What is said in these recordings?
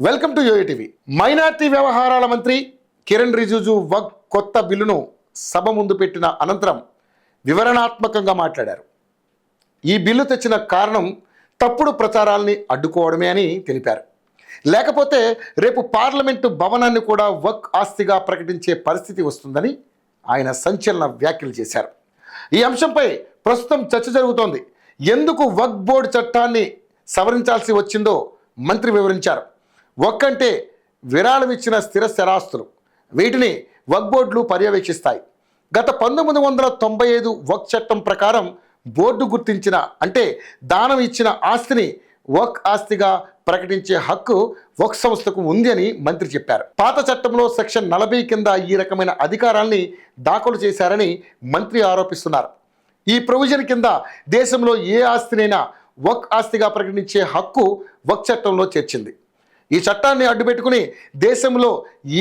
Welcome to YoYo TV. మైనార్టీ వ్యవహారాల మంత్రి కిరణ్ రిజిజు వక్ కొత్త బిల్లును సభ ముందు పెట్టిన అనంతరం వివరణాత్మకంగా మాట్లాడారు. ఈ బిల్లు తెచ్చిన కారణం తప్పుడు ప్రచారాల్ని అడ్డుకోవడమే అని తెలిపారు. లేకపోతే రేపు పార్లమెంటు భవనాన్ని కూడా వక్ ఆస్తిగా ప్రకటించే పరిస్థితి వస్తుందని ఆయన సంచలన వ్యాఖ్యలు చేశారు. ఈ అంశంపై ప్రస్తుతం చర్చ జరుగుతోంది. ఎందుకు వక్ బోర్డు చట్టాన్ని సవరించాల్సి వచ్చిందో మంత్రి వివరించారు. వక్ అంటే విరాళం ఇచ్చిన స్థిర స్థిరాస్తులు. వీటిని వక్ బోర్డులు పర్యవేక్షిస్తాయి. గత 1995 వక్ చట్టం ప్రకారం బోర్డు గుర్తించిన అంటే దానం ఇచ్చిన ఆస్తిని వక్ ఆస్తిగా ప్రకటించే హక్కు వక్ సంస్థకు ఉంది అని మంత్రి చెప్పారు. పాత చట్టంలో సెక్షన్ 40 కింద ఈ రకమైన అధికారాల్ని దాఖలు చేశారని మంత్రి ఆరోపిస్తున్నారు. ఈ ప్రొవిజన్ కింద దేశంలో ఏ ఆస్తినైనా వక్ ఆస్తిగా ప్రకటించే హక్కు వక్ చట్టంలో చేర్చింది. ఈ చట్టాన్ని అడ్డుపెట్టుకుని దేశంలో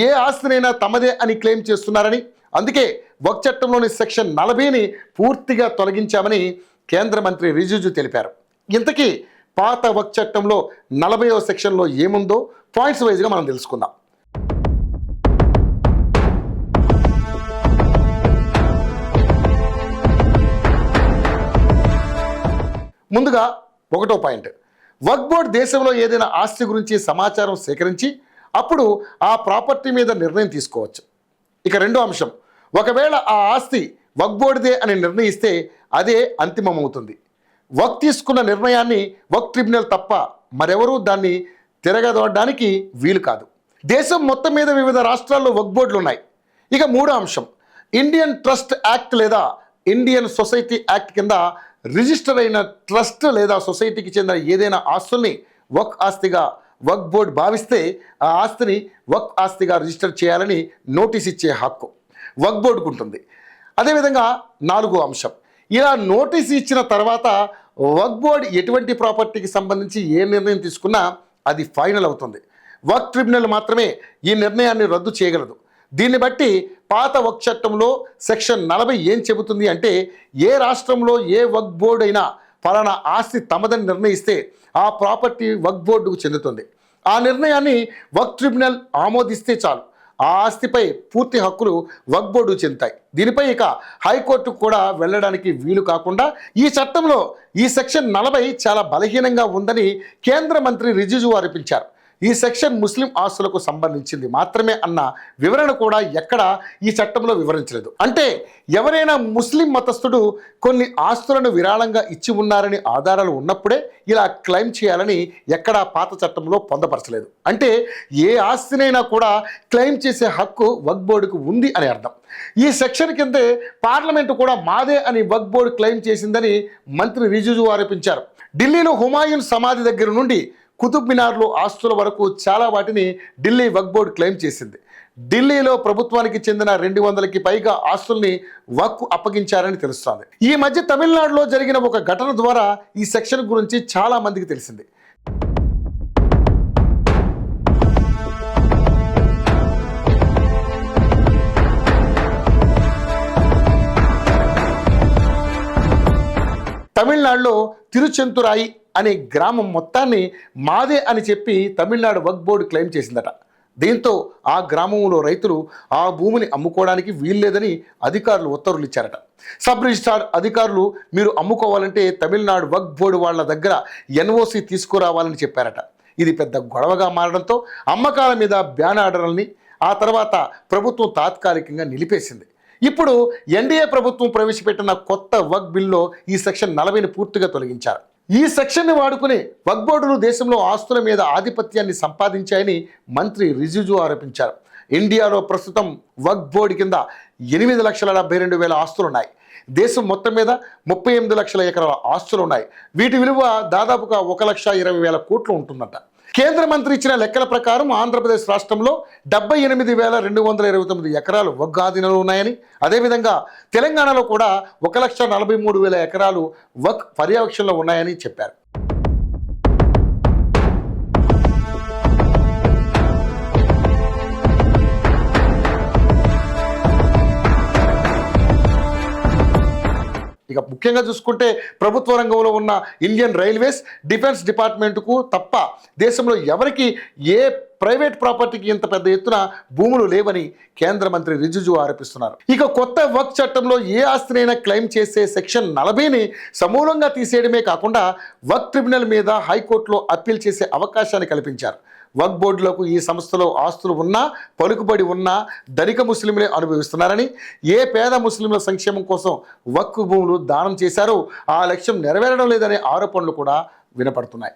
ఏ ఆస్తినైనా తమదే అని క్లెయిమ్ చేస్తున్నారని, అందుకే వక్ చట్టంలోని సెక్షన్ 40ని పూర్తిగా తొలగించామని కేంద్ర మంత్రి రిజిజు తెలిపారు. ఇంతకీ పాత వక్ చట్టంలో 40వ సెక్షన్లో ఏముందో పాయింట్స్ వైజ్గా మనం తెలుసుకుందాం. ముందుగా 1వ పాయింట్, వక్ బోర్డ్ దేశంలో ఏదైనా ఆస్తి గురించి సమాచారం సేకరించి అప్పుడు ఆ ప్రాపర్టీ మీద నిర్ణయం తీసుకోవచ్చు. ఇక 2వ అంశం, ఒకవేళ ఆ ఆస్తి వక్ బోర్డుదే అని నిర్ణయిస్తే అదే అంతిమమవుతుంది. వక్ తీసుకున్న నిర్ణయాన్ని వక్ ట్రిబ్యునల్ తప్ప మరెవరూ దాన్ని తిరగదోడడానికి వీలు కాదు. దేశం మొత్తం మీద వివిధ రాష్ట్రాల్లో వక్ బోర్డులు ఉన్నాయి. ఇక 3వ అంశం, ఇండియన్ ట్రస్ట్ యాక్ట్ లేదా ఇండియన్ సొసైటీ యాక్ట్ కింద రిజిస్టర్ అయిన ట్రస్ట్ లేదా సొసైటీకి చెందిన ఏదైనా ఆస్తుల్ని వక్ ఆస్తిగా వక్ బోర్డు భావిస్తే ఆ ఆస్తిని వక్ ఆస్తిగా రిజిస్టర్ చేయాలని నోటీస్ ఇచ్చే హక్కు వక్ బోర్డుకు ఉంటుంది. అదేవిధంగా 4వ అంశం, ఇలా నోటీస్ ఇచ్చిన తర్వాత వక్ బోర్డు ఎటువంటి ప్రాపర్టీకి సంబంధించి ఏ నిర్ణయం తీసుకున్నా అది ఫైనల్ అవుతుంది. వక్ ట్రిబ్యునల్ మాత్రమే ఈ నిర్ణయాన్ని రద్దు చేయగలదు. దీన్ని బట్టి పాత వక్ చట్టంలో సెక్షన్ 40 ఏం చెబుతుంది అంటే, ఏ రాష్ట్రంలో ఏ వక్ బోర్డు అయినా ఫలానా ఆస్తి తమదని నిర్ణయిస్తే ఆ ప్రాపర్టీ వక్ బోర్డుకు చెందుతుంది. ఆ నిర్ణయాన్ని వక్ ట్రిబ్యునల్ ఆమోదిస్తే చాలు, ఆ ఆస్తిపై పూర్తి హక్కులు వక్ బోర్డు చెందుతాయి. దీనిపై ఇక హైకోర్టుకు కూడా వెళ్ళడానికి వీలు కాకుండా ఈ చట్టంలో ఈ సెక్షన్ 40 చాలా బలహీనంగా ఉందని కేంద్ర మంత్రి రిజిజు ఆరోపించారు. ఈ సెక్షన్ ముస్లిం ఆస్తులకు సంబంధించింది మాత్రమే అన్న వివరణ కూడా ఎక్కడ ఈ చట్టంలో వివరించలేదు. అంటే ఎవరైనా ముస్లిం మతస్థుడు కొన్ని ఆస్తులను విరాళంగా ఇచ్చి ఉన్నారని ఆధారాలు ఉన్నప్పుడే ఇలా క్లెయిమ్ చేయాలని ఎక్కడా పాత చట్టంలో పొందపరచలేదు. అంటే ఏ ఆస్తినైనా కూడా క్లెయిమ్ చేసే హక్కు వక్ బోర్డుకు ఉంది అని అర్థం. ఈ సెక్షన్ కిందే పార్లమెంటు కూడా మాదే అని వక్ బోర్డు క్లెయిమ్ చేసిందని మంత్రి రిజిజు ఆరోపించారు. ఢిల్లీలో హుమాయూన్ సమాధి దగ్గర నుండి కుతుబ్ మినార్లో ఆస్తుల వరకు చాలా వాటిని ఢిల్లీ వక్ బోర్డు క్లెయిమ్ చేసింది. ఢిల్లీలో ప్రభుత్వానికి చెందిన 200కి పైగా ఆస్తుల్ని వక్ అప్పగించారని తెలుస్తోంది. ఈ మధ్య తమిళనాడులో జరిగిన ఒక ఘటన ద్వారా ఈ సెక్షన్ గురించి చాలా మందికి తెలిసింది. తమిళనాడులో తిరుచెంతురాయి అనే గ్రామం మొత్తాన్ని మాదే అని చెప్పి తమిళనాడు వక్ బోర్డు క్లెయిమ్ చేసిందట. దీంతో ఆ గ్రామంలో రైతులు ఆ భూమిని అమ్ముకోవడానికి వీల్లేదని అధికారులు ఉత్తర్వులు ఇచ్చారట. సబ్ రిజిస్ట్రార్ అధికారులు మీరు అమ్ముకోవాలంటే తమిళనాడు వక్ బోర్డు వాళ్ళ దగ్గర ఎన్ఓసి తీసుకురావాలని చెప్పారట. ఇది పెద్ద గొడవగా మారడంతో అమ్మకాల మీద బ్యాన్ ఆర్డర్లని ఆ తర్వాత ప్రభుత్వం తాత్కాలికంగా నిలిపేసింది. ఇప్పుడు ఎన్డీఏ ప్రభుత్వం ప్రవేశపెట్టిన కొత్త వక్ బిల్లో ఈ సెక్షన్ 40ని పూర్తిగా తొలగించారు. ఈ సెక్షన్ని వాడుకుని వక్ బోర్డులు దేశంలో ఆస్తుల మీద ఆధిపత్యాన్ని సంపాదించాయని మంత్రి రిజిజు ఆరోపించారు. ఇండియాలో ప్రస్తుతం వక్ బోర్డు కింద 8,72,000 ఆస్తులు ఉన్నాయి. దేశం మొత్తం మీద 38 లక్షల ఎకరాల ఆస్తులు ఉన్నాయి. వీటి విలువ దాదాపుగా 1,20,000 కోట్లు ఉంటుందట. కేంద్ర మంత్రి ఇచ్చిన లెక్కల ప్రకారం ఆంధ్రప్రదేశ్ రాష్ట్రంలో 78,229 ఎకరాలు వక్ ఆధీనంలో ఉన్నాయని, అదేవిధంగా తెలంగాణలో కూడా 1,43,000 ఎకరాలు వక్ పర్యవేక్షణలో ఉన్నాయని చెప్పారు. ఇక ఇక ముఖ్యంగా చూసుకుంటే ప్రభుత్వ రంగంలో ఉన్న ఇండియన్ రైల్వేస్, డిఫెన్స్ డిపార్ట్మెంట్కు తప్ప దేశంలో ఎవరికి ఏ ప్రైవేట్ ప్రాపర్టీకి ఇంత పెద్ద ఎత్తున భూములు లేవని కేంద్ర మంత్రి రిజిజు ఆరోపిస్తున్నారు. ఇక కొత్త వక్ఫ్ చట్టంలో ఏ ఆస్తినైనా క్లెయిమ్ చేసే సెక్షన్ 40ని సమూలంగా తీసేయడమే కాకుండా వక్ఫ్ ట్రిబ్యునల్ మీద హైకోర్టులో అప్పీల్ చేసే అవకాశాన్ని కల్పించారు. వక్ఫ్ బోర్డులకు ఈ సంస్థలో ఆస్తులు ఉన్నా, పలుకుబడి ఉన్నా ధనిక ముస్లింలే అనుభవిస్తున్నారని, ఏ పేద ముస్లింల సంక్షేమం కోసం వక్ఫ్ భూములు దానం చేశారో ఆ లక్ష్యం నెరవేరడం లేదనే ఆరోపణలు కూడా వినపడుతున్నాయి.